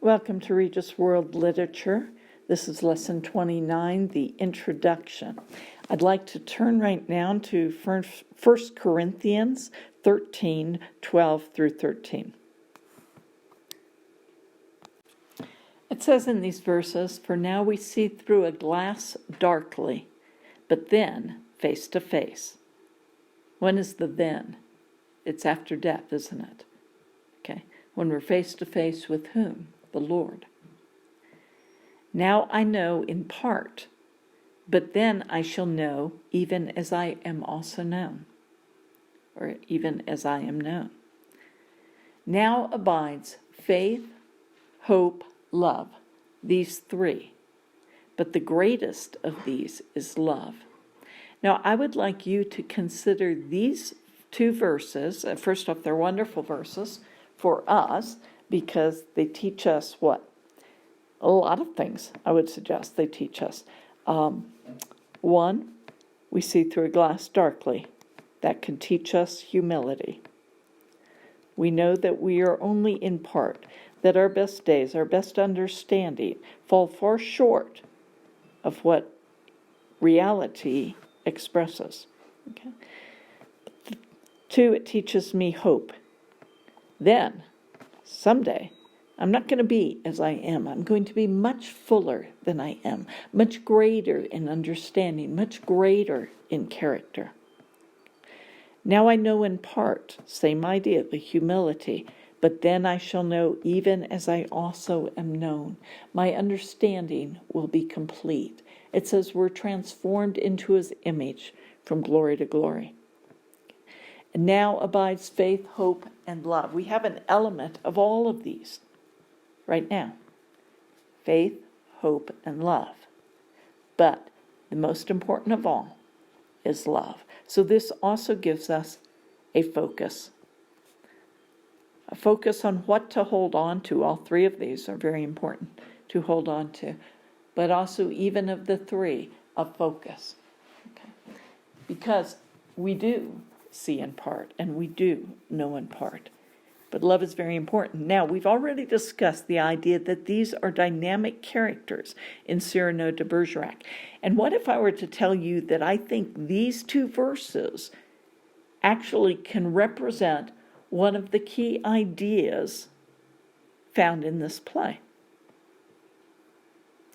Welcome to Regis World Literature. This is Lesson 29, the Introduction. I'd like to turn right now to 1 Corinthians 13, 12 through 13. It says in these verses, "For now we see through a glass darkly, but then face to face." When is the then? It's after death, isn't it? Okay. When we're face to face with whom? The Lord. "Now I know in part, but then I shall know even as I am also known," or even as I am known. "Now abides faith, hope, love, these three, but the greatest of these is love." Now I would like you to consider these two verses. First off, they're wonderful verses for us, because they teach us what? A lot of things, I would suggest they teach us. One, we see through a glass darkly. That can teach us humility. We know that we are only in part, that our best days, our best understanding, fall far short of what reality expresses. Okay? Two, it teaches me hope. Then, someday, I'm not going to be as I am. I'm going to be much fuller than I am, much greater in understanding, much greater in character. Now I know in part, same idea, the humility, but then I shall know even as I also am known. My understanding will be complete. It says we're transformed into his image from glory to glory. And now abides faith, hope, and love. We have an element of all of these right now. Faith, hope, and love. But the most important of all is love. So this also gives us a focus. A focus on what to hold on to. All three of these are very important to hold on to. But also even of the three, a focus. Okay? Because we do see in part, and we do know in part. But love is very important. Now, we've already discussed the idea that these are dynamic characters in Cyrano de Bergerac. And what if I were to tell you that I think these two verses actually can represent one of the key ideas found in this play?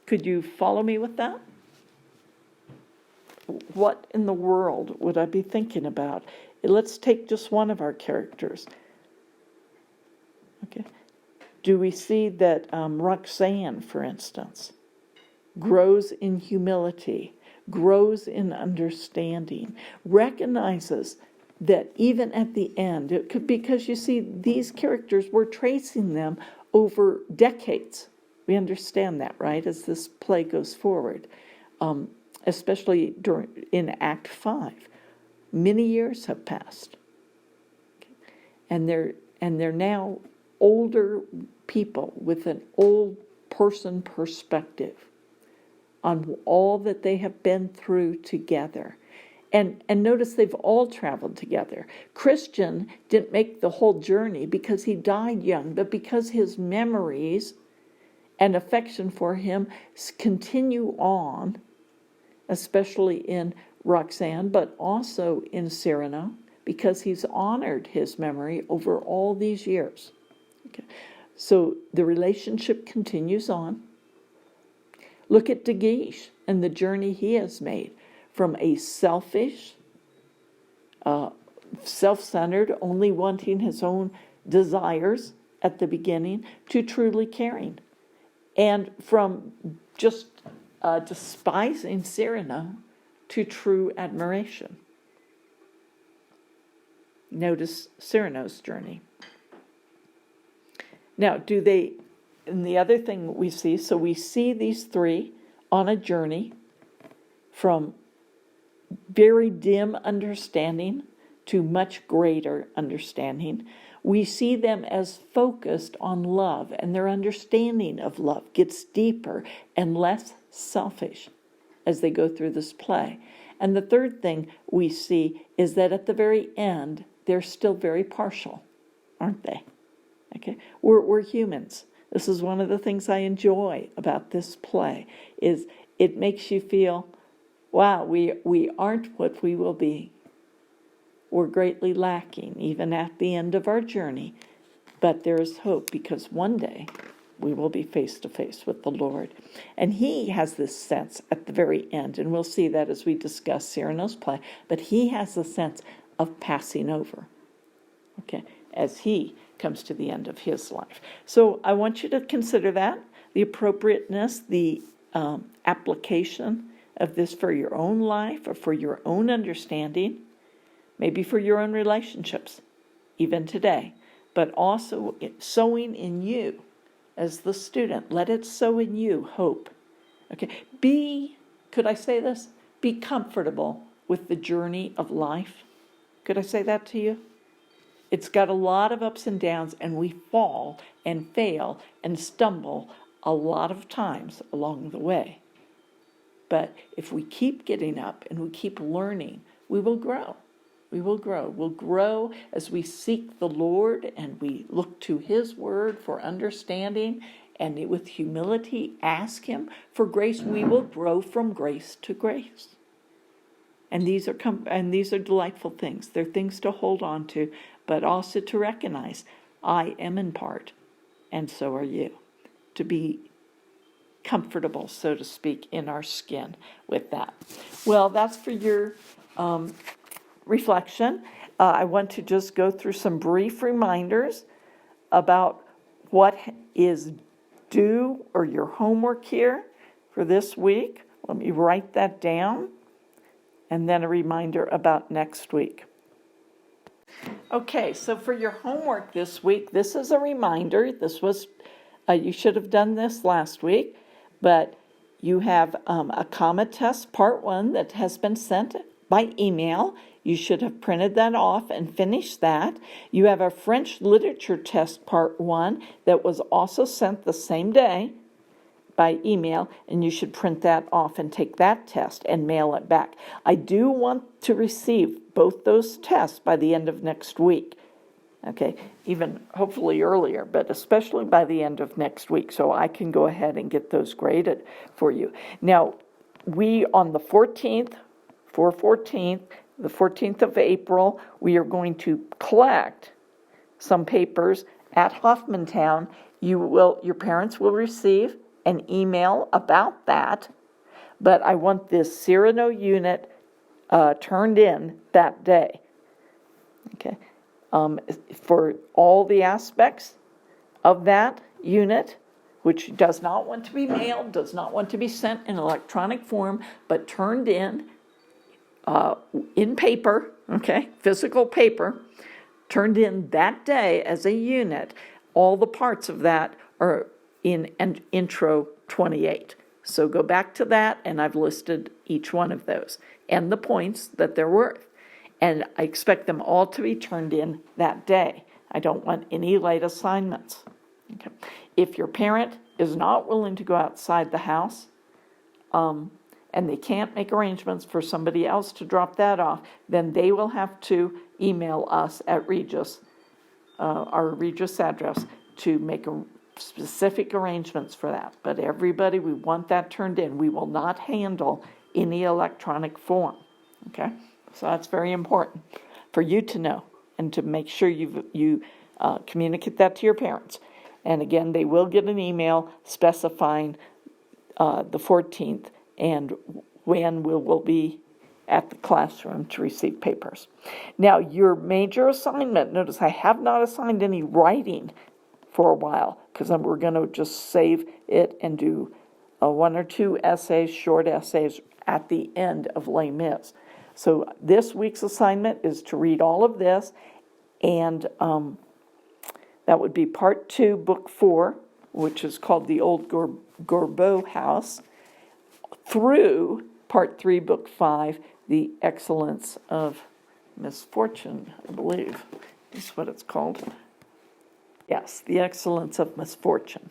Could you follow me with that? What in the world would I be thinking about? Let's take just one of our characters. Okay. Do we see that Roxanne, for instance, grows in humility, grows in understanding, recognizes that even at the end, because you see, these characters, we're tracing them over decades. We understand that, right, as this play goes forward, especially in Act 5. Many years have passed, and they're now older people with an old person perspective on all that they have been through together. And notice they've all traveled together. Christian didn't make the whole journey because he died young, but because his memories and affection for him continue on, especially in Roxanne, but also in Cyrano, because he's honored his memory over all these years. Okay. So the relationship continues on. Look at De Guiche and the journey he has made from a selfish, self-centered, only wanting his own desires at the beginning, to truly caring. And from just despising Cyrano to true admiration. Notice Cyrano's journey. Now, and the other thing we see, so we see these three on a journey from very dim understanding to much greater understanding. We see them as focused on love, and their understanding of love gets deeper and less selfish as they go through this play. And the third thing we see is that at the very end, they're still very partial, aren't they? Okay, we're humans. This is one of the things I enjoy about this play, is it makes you feel, wow, we aren't what we will be. We're greatly lacking, even at the end of our journey. But there is hope, because one day we will be face to face with the Lord. And he has this sense at the very end, and we'll see that as we discuss Cyrano's play, but he has the sense of passing over, okay, as he comes to the end of his life. So I want you to consider that, the appropriateness, the application of this for your own life or for your own understanding, maybe for your own relationships, even today, but also sowing in you as the student. Let it sow in you hope. Okay, could I say this? Be comfortable with the journey of life. Could I say that to you? It's got a lot of ups and downs, and we fall and fail and stumble a lot of times along the way. But if we keep getting up and we keep learning, we will grow. We will grow. We'll grow as we seek the Lord and we look to his word for understanding, and with humility ask him for grace. We will grow from grace to grace. And these are delightful things. They're things to hold on to, but also to recognize I am in part, and so are you. To be comfortable, so to speak, in our skin with that. Well, that's for your reflection. I want to just go through some brief reminders about what is due or your homework here for this week. Let me write that down, and then a reminder about next week. Okay, so for your homework this week, this is a reminder. This was, you should have done this last week, but you have a comma test, part 1, that has been sent by email. You should have printed that off and finished that. You have a French literature test, part 1, that was also sent the same day by email, and you should print that off and take that test and mail it back. I do want to receive both those tests by the end of next week. Okay, even hopefully earlier, but especially by the end of next week, so I can go ahead and get those graded for you. Now, we on the 14th, the 14th of April, we are going to collect some papers at Hoffmantown. Your parents will receive an email about that, but I want this Cyrano unit turned in that day. Okay, for all the aspects of that unit, which does not want to be mailed, does not want to be sent in electronic form, but turned in paper, okay, physical paper, turned in that day as a unit. All the parts of that are in Intro 28. So go back to that, and I've listed each one of those and the points that they're worth. And I expect them all to be turned in that day. I don't want any late assignments. Okay. If your parent is not willing to go outside the house, and they can't make arrangements for somebody else to drop that off, then they will have to email us at RGES, our RGES address, to make specific arrangements for that. But everybody, we want that turned in. We will not handle any electronic form. Okay? So that's very important for you to know and to make sure you communicate that to your parents. And again, they will get an email specifying the 14th and when we will be at the classroom to receive papers. Now, your major assignment, notice I have not assigned any writing for a while, because we're going to just save it and do 1 or 2 essays, short essays, at the end of Les Mis. So this week's assignment is to read all of this, and that would be part 2, book 4, which is called The Old Gorbeau House, through part 3, book 5, The Excellence of Misfortune, I believe is what it's called. Yes, The Excellence of Misfortune.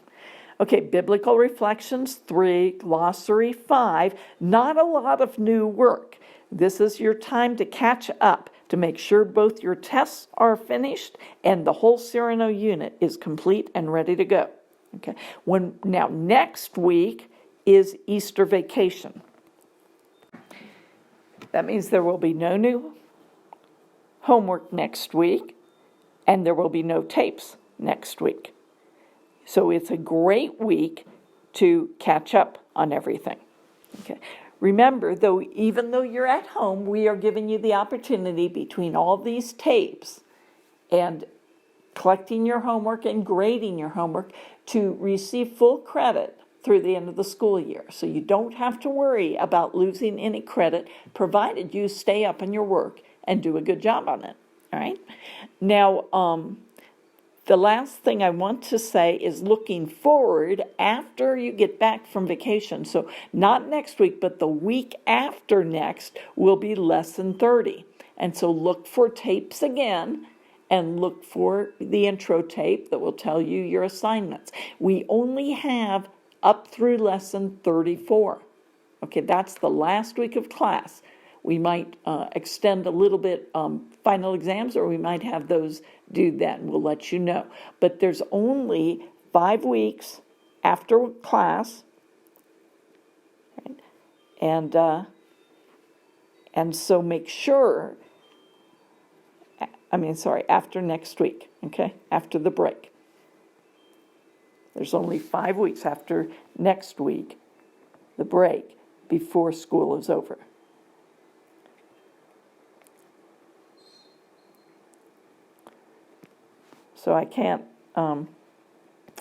Okay, Biblical Reflections 3, Glossary 5, not a lot of new work. This is your time to catch up, to make sure both your tests are finished and the whole Cyrano unit is complete and ready to go. Okay. Now next week is Easter vacation. That means there will be no new homework next week, and there will be no tapes next week. So it's a great week to catch up on everything. Okay. Remember, even though you're at home, we are giving you the opportunity between all these tapes and collecting your homework and grading your homework to receive full credit through the end of the school year. So you don't have to worry about losing any credit, provided you stay up on your work and do a good job on it. All right? Now, the last thing I want to say is looking forward after you get back from vacation. So not next week, but the week after next will be lesson 30. And so look for tapes again, and look for the intro tape that will tell you your assignments. We only have up through lesson 34. Okay, that's the last week of class. We might extend a little bit final exams, or we might have those due then. We'll let you know. But there's only 5 weeks after class, right? And so make sure, after next week, okay, after the break. There's only 5 weeks after next week, the break, before school is over. So I can't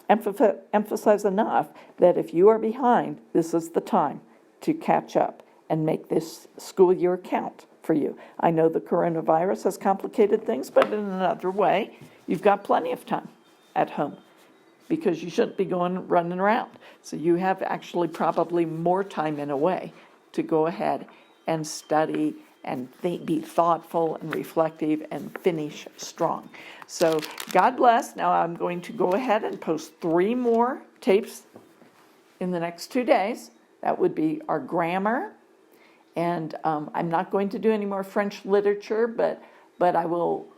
emphasize enough that if you are behind, this is the time to catch up and make this school year count for you. I know the coronavirus has complicated things, but in another way, you've got plenty of time at home because you shouldn't be running around. So you have actually probably more time in a way to go ahead and study and be thoughtful and reflective and finish strong. So God bless. Now I'm going to go ahead and post 3 more tapes in the next 2 days. That would be our grammar, and I'm not going to do any more French literature, but I will.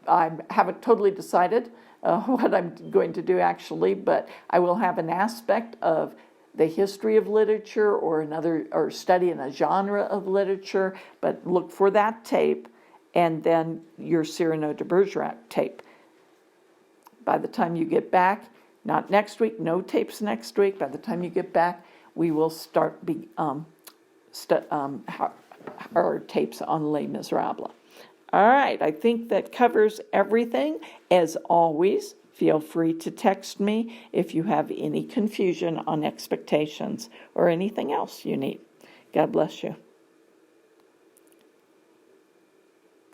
I haven't totally decided what I'm going to do actually, but I will have an aspect of the history of literature or study in a genre of literature, but look for that tape, and then your Cyrano de Bergerac tape. By the time you get back, not next week, no tapes next week, by the time you get back, we will start our tapes on Les Miserables. All right, I think that covers everything. As always, feel free to text me if you have any confusion on expectations or anything else you need. God bless you.